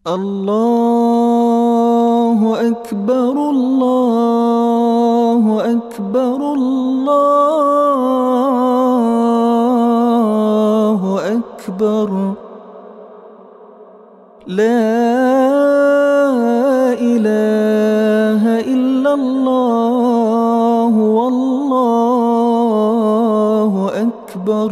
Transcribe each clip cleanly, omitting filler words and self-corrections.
الله أكبر الله أكبر الله أكبر لا إله إلا الله والله أكبر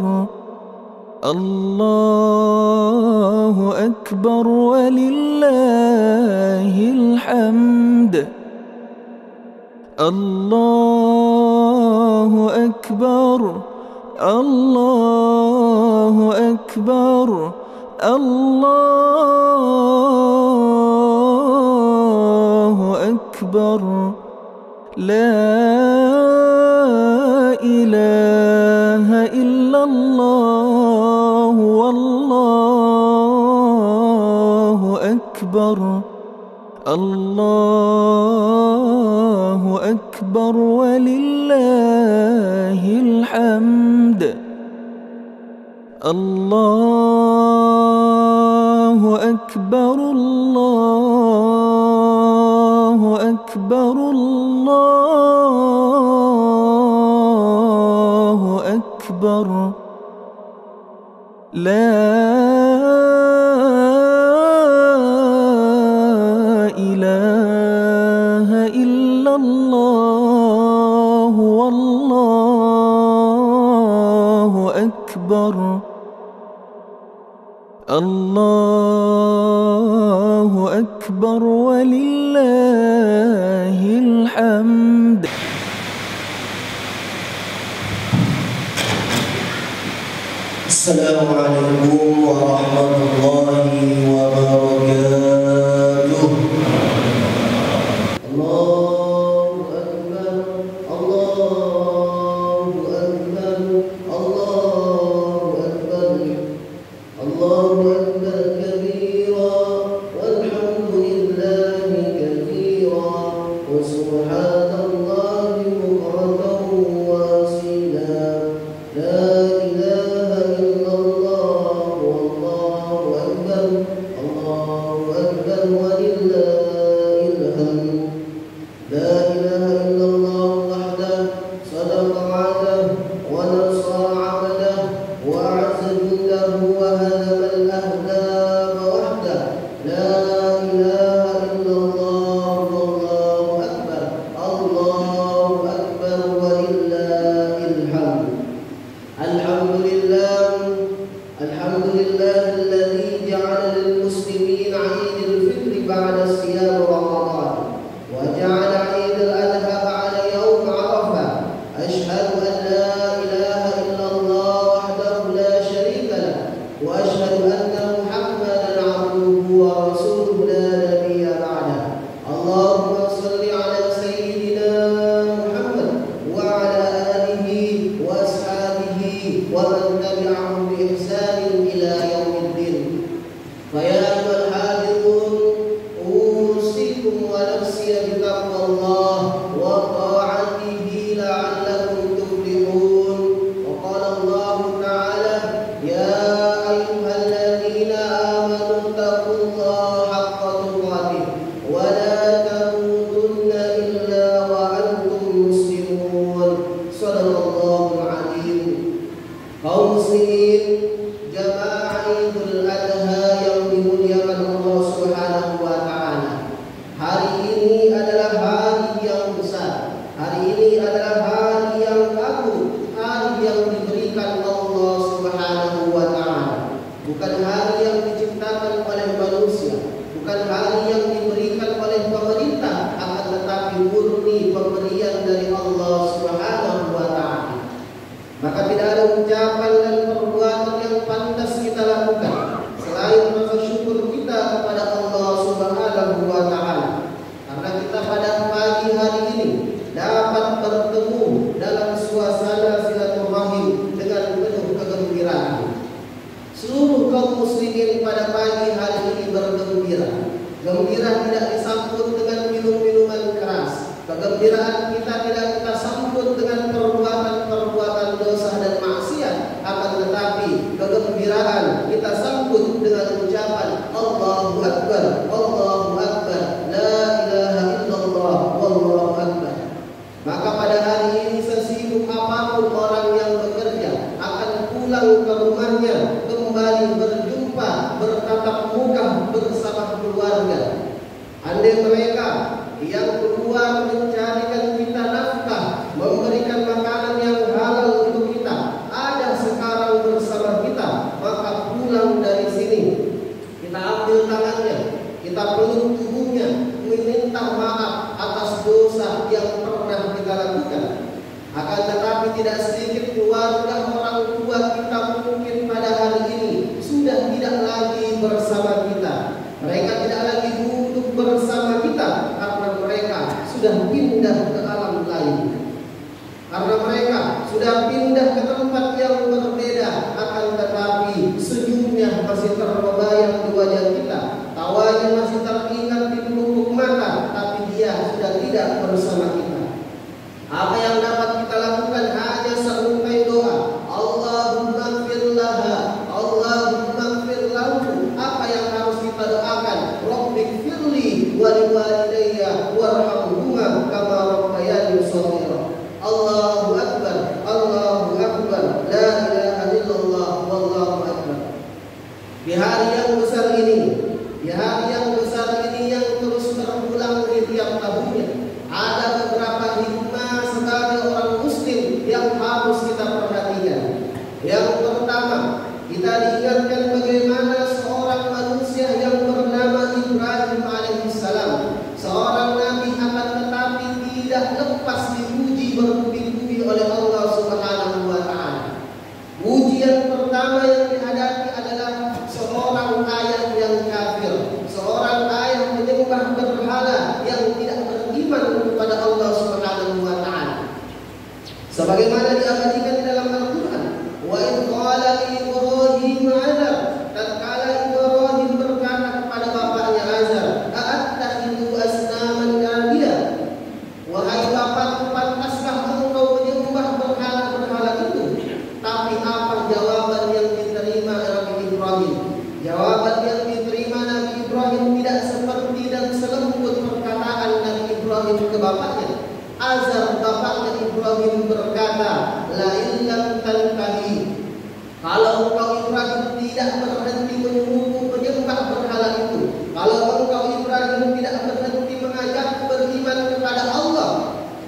الله أكبر ولله الحمد الله أكبر الله أكبر الله أكبر لا إله إلا الله والله أكبر الله أكبر ولله الحمد الله أكبر الله أكبر الله أكبر لا إله إلا الله والله أكبر الله أكبر ولله الحمد. السلام عليكم ورحمة الله وبركاته. الله أكبر الله أكبر الله أكبر الله أكبر كبيرا والحمد لله كثيرا وسبحان الله بكرة وأصيلا لا إله إلا الله والله أكبر الله أكبر ولله الحمد. لا إله إلا الله وحده صدق وعده ونصر عبده وأعز جنده وهزم الأحزاب وحده. لا إله إلا الله والله أكبر الله أكبر ولله الحمد. الحمد لله الحمد لله الذي جعل للمسلمين عيد الفطر بعد صيام رمضان وجعل عيد الأضحى بعد يوم عرفة. أشهد أن لا إله إلا الله وحده لا شريك له وأشهد أن محمدا عبده ورسوله لا نبي بعده. اللهم صل على سيدنا محمد وعلى آله وأصحابه ومن تبعهم بإحسان إلى يوم الدين. فيا أيها الحاضرون أوصيكم ونفسي بتقوى الله وطاعته لعلكم تفلحون. وقال الله تعالى: يا أيها الذين آمنوا اتقوا الله حق تقاته ولا تموتن إلا وأنتم مسلمون. صدق الله العظيم. Kaum muslimin, jamaah Idul Adha yang dimuliakan Allah Subhanahu wa taala. Hari ini adalah hari yang besar. Hari ini adalah hari yang agung, hari yang diberikan Allah Subhanahu wa taala. Bukan hari yang diciptakan oleh manusia, bukan hari yang diberikan oleh pemerintah, akan tetapi murni pemberian dari Allah Subhanahu wa taala. Maka tidak ada ucapan dan perbuatan yang pantas kita lakukan selain rasa syukur kita kepada Allah Subhanahu wa taala. Karena kita pada pagi hari ini dapat bertemu dalam suasana silaturahim dengan penuh kegembiraan. Seluruh kaum muslimin pada pagi hari ini bergembira. Gembira tidak disambut dengan minum-minuman keras. Kegembiraan kita tidak kita sambut dengan perbuatan-perbuatan dosa dan maksiat, akan tetapi kegembiraan kita sambut dengan ucapan Allahu Akbar, Andai mereka yang keluar mencarikan kita nafkah, memberikan makanan yang halal untuk kita, ada sekarang bersama kita, maka pulang dari sini kita ambil tangannya, kita peluk tubuhnya, meminta maaf atas dosa yang pernah kita lakukan. Akan tetapi tidak sedikit keluarga orang tua kita mungkin pada hari ini sudah tidak lagi bersama kita. Mereka tidak lagi duduk bersama kita karena mereka sudah pindah ke alam lain. Karena mereka sudah pindah ke tempat yang berbeda. Akan tetapi senyumnya masih terbayang di wajah kita, tawanya masih teringat di pelupuk mata, tapi dia sudah tidak bersama kita. Apa yang dapat kita lakukan hanya serumpai doa, Allahumma ighfir laha, Allahumma ighfir lahu. Apa yang harus kita doakan? Rabbighfirli wa liwalidayya warhamhuma kama rabbayani shaghira. Allahu akbar, Allahu akbar, la ilaha illallah, wallahu akbar. Di hari yang besar ini, di hari yang besar ini yang terus berulang di tiap tahunnya, ada beberapa hikmah sebagai orang muslim yang harus kita perhatikan. Yang pertama, kita diingatkan bagaimana seorang manusia yang bernama Ibrahim alaihissalam, seorang nabi akan tetapi tidak lepas diuji bertubi-tubi oleh Allah Subhanahu wa taala. Ujian pertama yang dihadapi adalah seorang ayah yang kafir, seorang ayah menyembah berhala yang tidak beriman kepada Allah Subhanahu wa taala. Sebagaimana diabadikan di dalam Al-Qur'an, wa in qala Ibrahim azar, tatkala Ibrahim berkata kepada bapaknya Azar, a'attakhidhu asnaman aliyah, wahai bapakku, pantaskah engkau menyembah berhala-berhala itu? Tapi apa jawaban yang diterima Nabi Ibrahim? Jawaban yang diterima Nabi Ibrahim tidak seperti dan selembut perkataan Nabi Ibrahim ke bapaknya. Azar, bapaknya Ibrahim, berkata, la illam tantahi, kalau engkau Ibrahim tidak berhenti menyembah berhala itu, kalau engkau Ibrahim tidak berhenti mengajak beriman kepada Allah,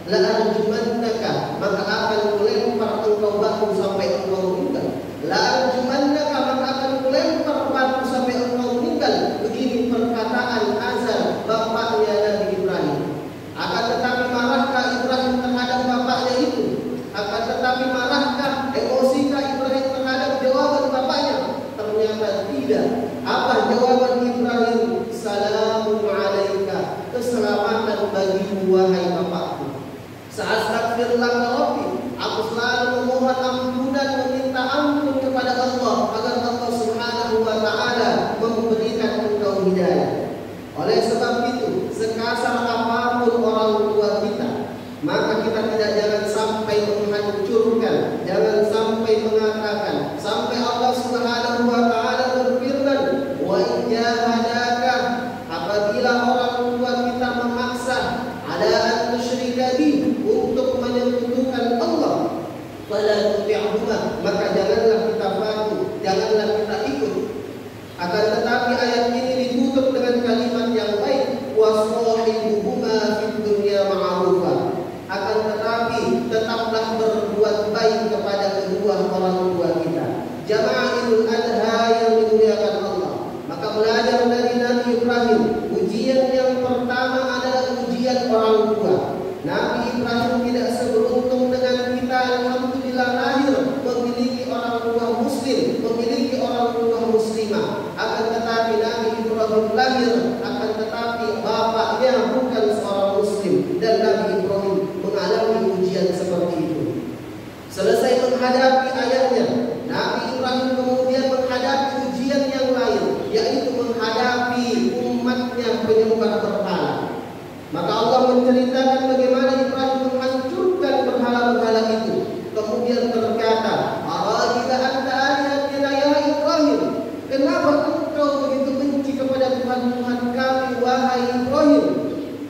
la arjumannaka, maka akan kulempar engkau batu sampai engkau meninggal. La arjumannaka, maka akan kulempar batu sampai engkau meninggal. Begini perkataan Azar, bapaknya Nabi Ibrahim. Akan tetapi marahkah Ibrahim terhadap bapaknya itu? Akan tetapi marahkah, emosikah Ibrahim terhadap jawaban bapaknya? Ternyata tidak. Apa jawaban Ibrahim? Salamun alaika, keselamatan bagimu wahai bapakku. Sa'astaghfir laka rabbi, aku selalu memohon ampunan, meminta ampun kepada Allah agar Allah Subhanahu wa taala memberikan engkau hidayah. Oleh sebab itu, sekasar apapun orang tua kita, maka kita jangan sampai menghancurkan, jangan sampai mengatakan, sampai Allah Subhanahu wa taala berfirman, wa in jahadaka, apabila orang tua kita memaksa ala an tusyrika bi, untuk menyekutukan Allah, fala tuti'huma, maka janganlah kita patuh, janganlah kita ikut. Akan tetapi ayat ini ditutup dengan kalimat yang baik, washahibuhuma fid dunya ma'rufa. Akan tetapi tetaplah berbuat baik kepada kedua orang tua kita. Jamaah Idul Adha yang dimuliakan Allah, maka belajar dari Nabi Ibrahim, ujian yang pertama adalah ujian orang tua. Nabi Ibrahim tidak seberuntung dengan kita, alhamdulillah, lahir memiliki orang tua muslim, memiliki orang tua muslimah. Akan tetapi Nabi Ibrahim lahir, akan tetapi bapaknya bukan seorang muslim, dan Nabi Ibrahim mengalami ujian seperti itu. Selesai menghadapi ayahnya, Nabi Ibrahim kemudian menghadapi ujian yang lain, yaitu menghadapi umatnya penyembah berhala. Maka Allah menceritakan bagaimana Ibrahim menghancurkan berhala-berhala itu. Kemudian berkata, "Araghiba anta alihatina ya Ibrahim?" Kenapa engkau begitu benci kepada Tuhan-Tuhan kami, wahai Ibrahim?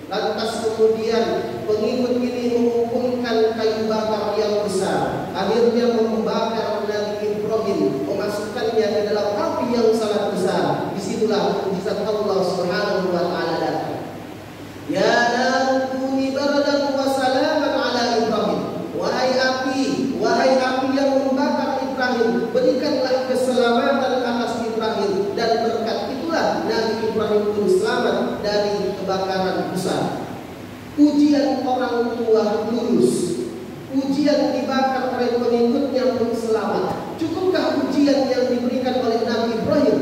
Lantas kemudian pengikut ini mengumpulkan kayu bakar yang besar, akhirnya membakar Nabi Ibrahim, memasukkannya ke dalam api yang sangat besar. Disitulah mujizat Allah Subhanahu wa taala datang. dari kebakaran besar. Ujian orang tua lulus, ujian dibakar oleh pengikutnya pun selamat. Cukupkah ujian yang diberikan oleh Nabi Ibrahim?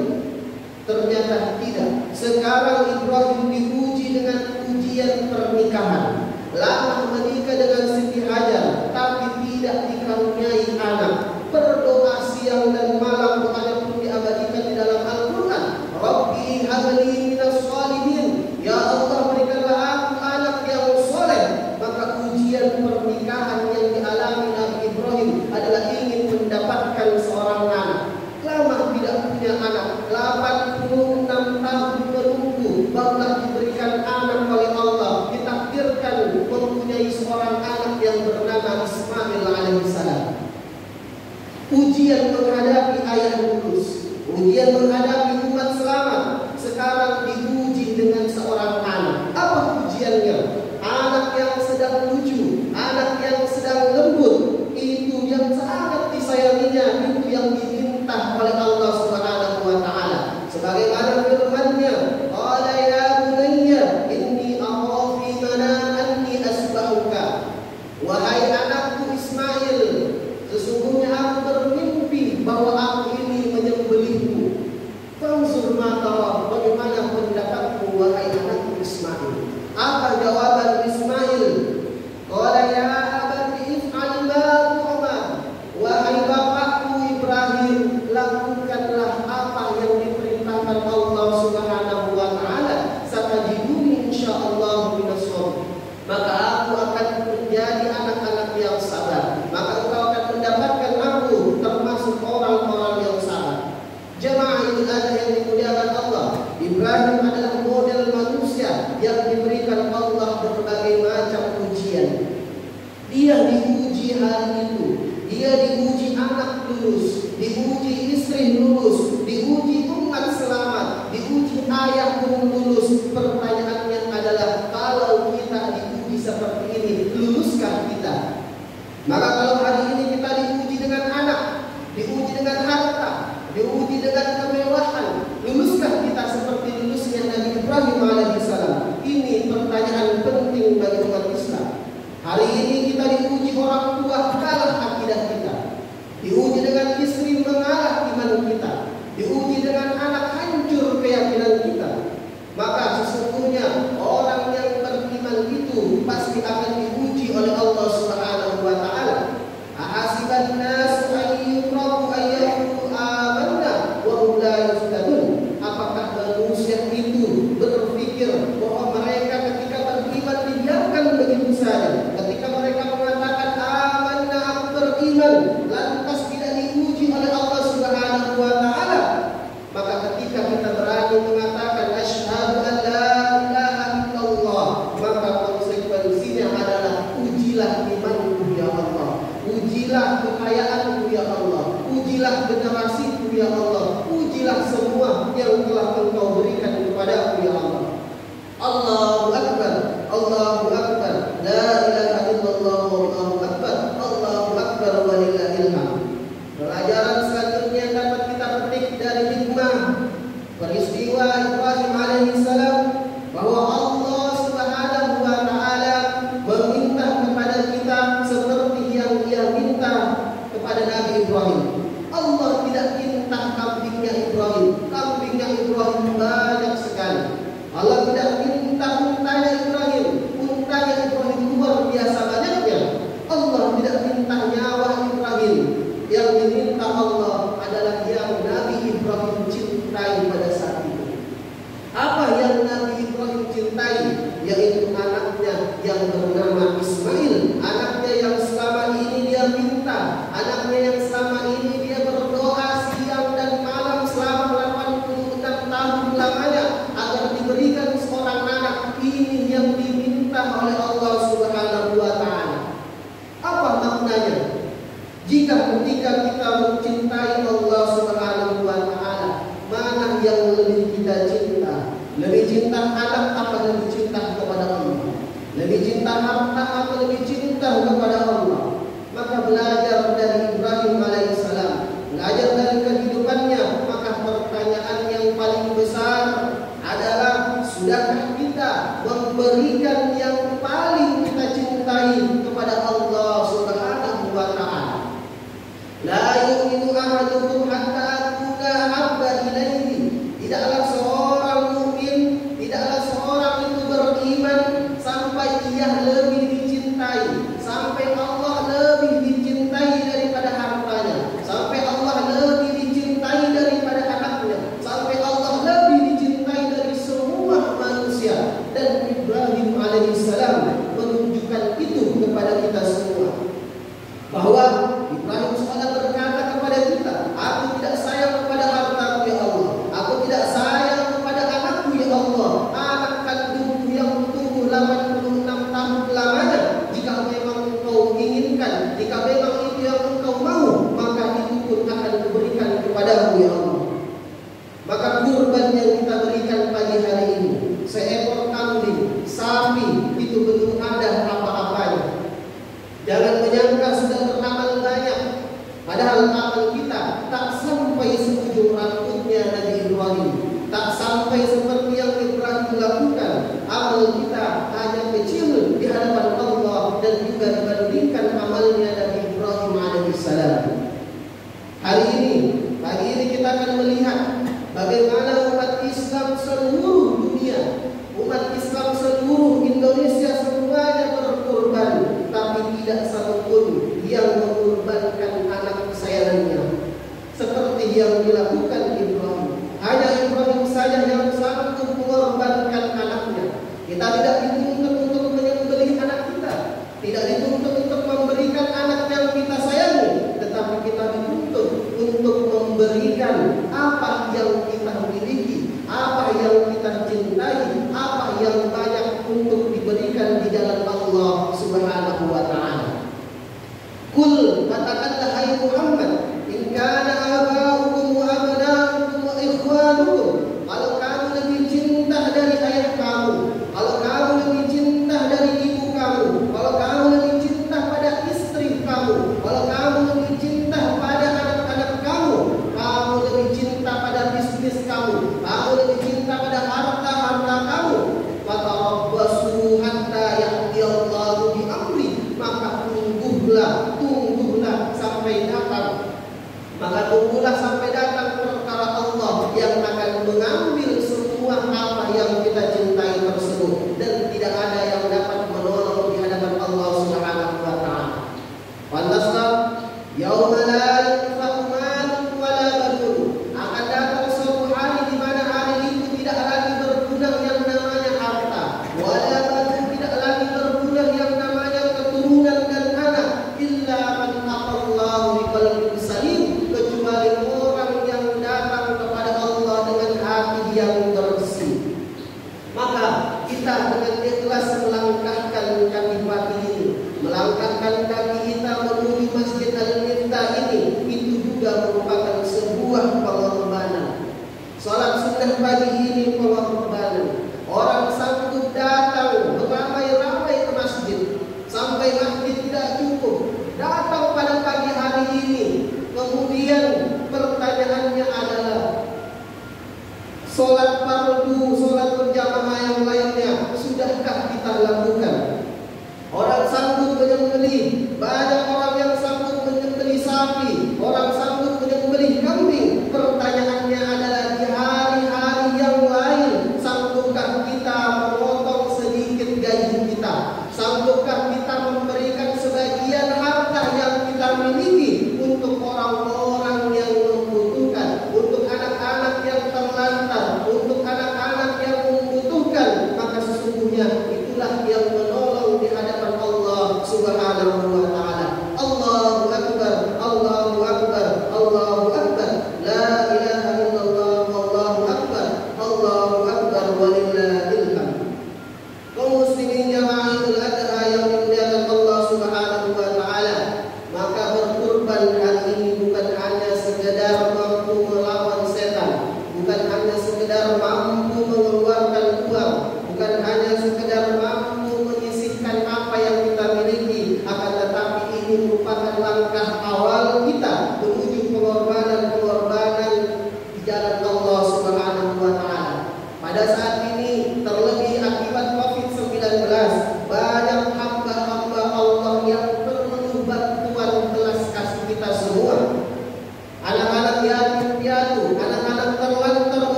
Ternyata tidak. Sekarang Ibrahim diuji dengan ujian pernikahan. Lama menikah dengan Siti Hajar, tapi tidak dikaruniai anak. Berdoa siang dan malam, doanya pun diabadikan di dalam Al-Quran. Rabbi habli minas shalihin. Ya Allah, berikanlah aku anak yang soleh. Maka ujian pernikahan yang dialami Nabi Ibrahim adalah ingin mendapatkan seorang anak. Lama tidak punya anak, 86 tahun menunggu, barulah diberikan anak oleh Allah. Ditakdirkan mempunyai seorang anak yang bernama Ismail alaihissalam. Ujian menghadapi ayah lulus, ujian menghadapi umat selamat. Sekarang diuji dengan seorang anak. Apa ujiannya? Anak yang sedang lucu, anak yang sedang lembut, itu yang sangat disayanginya, itu yang diminta oleh Allah Subhanahu wa taala. Sebagaimana firman-Nya, qala ya bunayya inni akhafu fi manami anni asbahuka. Wahai anakku Ismail, sesungguhnya aku bermimpi bahwa aku ini menyembelihmu. Fanzur ma tara, bagaimana pendapatmu wahai anakku Ismail? Apa jawaban Ismail? Qala ya abati if'al ma tu'mar. Wahai bapakku Ibrahim, lakukanlah apa yang diperintahkan Allah Subhanahu wa taala. Satajiduni insyaallah minas shabirin. Maka aku akan menjadi anak-anak yang sabar. Maka engkau akan mendapatkan aku termasuk orang-orang yang sabar. Jemaah ibadah yang dimuliakan Allah, Ibrahim adalah model manusia yang diberikan Allah berbagai macam ujian. Dia diuji hari itu, dia diuji anak lulus, diuji istri lulus, diuji umat selamat, diuji ayah pun lulus. Pertanyaannya adalah, kalau kita diuji seperti ini, luluskah kita? Maka kalau hari ini kita diuji dengan anak, diuji dengan harta, diuji dengan kemewahan, luluskah kita seperti lulusnya Nabi Ibrahim alaihissalam? Ini pertanyaan penting bagi umat Islam. Hari ini kita diuji orang tua, kalah akidah kita. Diuji dengan istri, mengalah iman kita. Diuji dengan anak, hancur keyakinan kita. Maka sesungguhnya orang yang beriman itu pasti akan diuji oleh Allah Subhanahu wa taala. Ahasiban nasu an yutraku an yaqulu amanna wa hum la yuftanun. Apakah manusia itu berpikir bahwa mereka ketika beriman dibiarkan begitu saja? Ketika mereka mengatakan amanna, aku beriman, lantas tidak diuji oleh Allah Subhanahu wa taala. Maka ketika kita berani mengatakan asyhadu an la ilaha illallah, maka konsekuensinya adalah ujilah imanku ya Allah, ujilah kekayaanku ya Allah, ujilah generasiku ya Allah, ujilah semua yang telah Engkau berikan kepadaku ya Allah. Allahu Akbar, Allahu Akbar, la ilaha illallah, Allahu Akbar, Allahu Akbar, walillahil hamd. Pelajaran selanjutnya yang dapat kita petik dari hikmah peristiwa Ibrahim alaihissalam, bahwa Allah Subhanahu wa taala meminta kepada kita seperti yang Dia minta kepada Nabi Ibrahim. Allah tidak minta kambingnya Ibrahim. Kambingnya Ibrahim banyak sekali. Allah tidak minta untanya Ibrahim. Untanya Ibrahim luar biasa banyaknya. Allah tidak minta nyawa Ibrahim. Yang diminta Allah adalah yang Nabi Ibrahim cintai pada saat itu. Apa yang Nabi Ibrahim cintai? Yaitu anaknya yang bernama Ismail. Anaknya yang selama ini dia minta, anaknya yang selama ini dia berdoa siang dan malam selama 86 tahun lamanya agar diberikan seorang anak. Ini yang diminta oleh Allah Subhanahu wa taala. Apa maknanya? Jika ketika kita mencintai Allah Subhanahu wa taala, mana yang lebih kita cinta? Lebih cinta anak apa lebih cinta kepada Allah? Lebih cinta harta atau lebih cinta kepada Allah? Maka belajar dari Ibrahim alaihissalam, belajar dari kehidupannya. Maka pertanyaan yang paling besar adalah, sudahkah kita memberikan yang paling kita cintai kepada Allah Subhanahu wa Ta'ala. La yu'minu ahadukum hatta akuna habba ilaihi. Tidaklah seorang mukmin, tidaklah seorang itu beriman sampai ia lebih dicintai, sampai Allah lebih dicintai daripada hartanya, sampai Allah lebih dicintai daripada anaknya, sampai Allah lebih dicintai dari semua manusia. Dan Ibrahim alaihissalam menunjukkan itu kepada kita semua, bahwa Ibrahim saudara berkata kepada kita, aku tidak sayang kepada hartaku ya Allah, aku tidak sayang kepada anakku ya Allah, anak kandungku yang tumbuh 86 tahun lamanya. Jika memang engkau inginkan, jika memang itu yang engkau mau, maka itu pun akan kuberikan kepadamu ya Allah. Maka kurban yang kita berikan pagi hari ini, seekor kambing, sapi, itu belum ada apa-apanya. Jangan menyangka sudah beramal banyak, padahal amal kita tak sampai seujung rambutnya Nabi Ibrahim, tak sampai seperti yang Ibrahim lakukan. Amal kita hanya kecil di hadapan Allah dan juga dibandingkan amalnya Nabi Ibrahim alaihissalam. Hari ini, pagi ini kita akan melihat bagaimana umat Islam seluruh dunia, umat Islam seluruh Indonesia semuanya berkorban, tapi tidak satupun yang mengorbankan anak kesayangannya seperti yang dilakukan Ibrahim. Hanya Ibrahim saja yang sanggup mengorbankan anaknya. Kita tidak dituntut untuk menyembelih anak kita, tidak dituntut untuk memberikan anak yang kita sayangi, tetapi kita dituntut untuk memberikan apa yang kita miliki, apa yang kita cintai, apa yang banyak untuk diberikan di jalan Allah Subhanahu wa Ta'ala. Kul, katakanlah hai Muhammad, in kana aba'ukum wa abna'ukum wa ikhwanukum, kalau kamu lebih cinta dari ayah kamu, kalau kamu lebih cinta dari ibu kamu, kalau kamu lebih cinta pada istri kamu, kalau kamu lebih cinta pada anak-anak kamu, kamu lebih cinta pada bisnis kamu, kamu lebih cinta pada harta-harta kamu, fatarabbasu hatta ya'tiyallahu bi amri, maka tungguhlah sampai datang, maka tunggulah sampai datang perkara Allah yang akan mengambil semua apa yang kita cintai tersebut, dan tidak ada yang dapat menolong di hadapan Allah Subhanahu wa Ta'ala. Pantaslah yauma la yanfa'u malun wala banun, akan datang suatu hari di mana hari itu tidak lagi berguna yang namanya harta, wala banun, tidak lagi berguna yang namanya keturunan dan anak, illa man aqallahu biqalbin salim, kecuali orang yang datang kepada Allah dengan hati yang bersih. Maka kita dengan ikhlas melangkahkan kaki pagi ini, melangkahkan kaki kita menuju Masjid Al-Miftah ini, itu juga merupakan sebuah pengorbanan. Salat sunnah pagi ini pengorbanan. Orang sanggup datang beramai-ramai ke masjid, sampai masjid tidak cukup, datang pada pagi hari ini. Kemudian pertanyaannya adalah, sholat fardu, sholat berjamaah yang lainnya, sudahkah kita lakukan? Orang sanggup menyembelih, banyak orang yang sanggup menyembelih sapi, orang sanggup menyembelih kambing. Pertanyaannya adalah di hari-hari yang lain,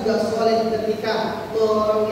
juga soleh ketika orang